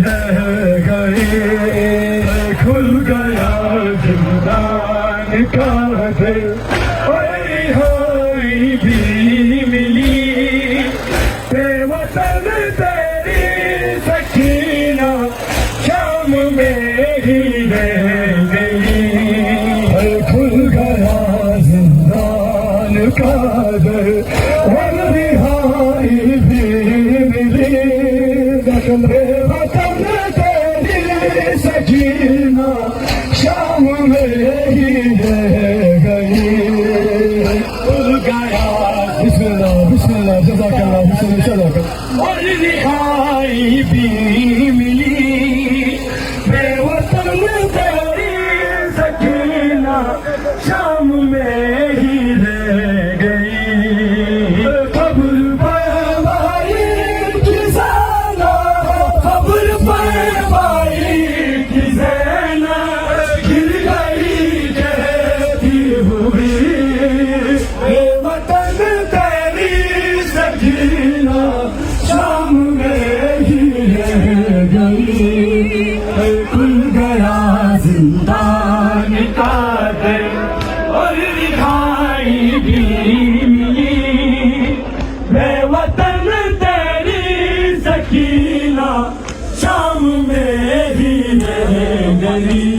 رہ گئی، کھل گیا زندان کا در، اور رہائی بھی ملی، بے وطن تیری سکینہ شام میں ہی رہ گئی، کھل گیا زندان کا در، اور رہائی بھی ملی، بے وطن تیری سکینہ شام میں ہی رہ گئی، کھل گیا بسم اللہ بسم اللہ جزاک اللہ بسم اللہ اور رہائی بھی ملی، بے وطن تیری سکینہ شام میں ہی رہ گئی، قبر پر بھائی کی زینب، قبر پر بھائی کی زینب گر گئی کہتی ہوئی، بے وطن تیری سکینہ شام میں ہی رہ گئی، کھل گیا زندان کا در، اور رہائی بھی ملی، بے وطن تیری سکینہ شام میں ہی رہ گئی۔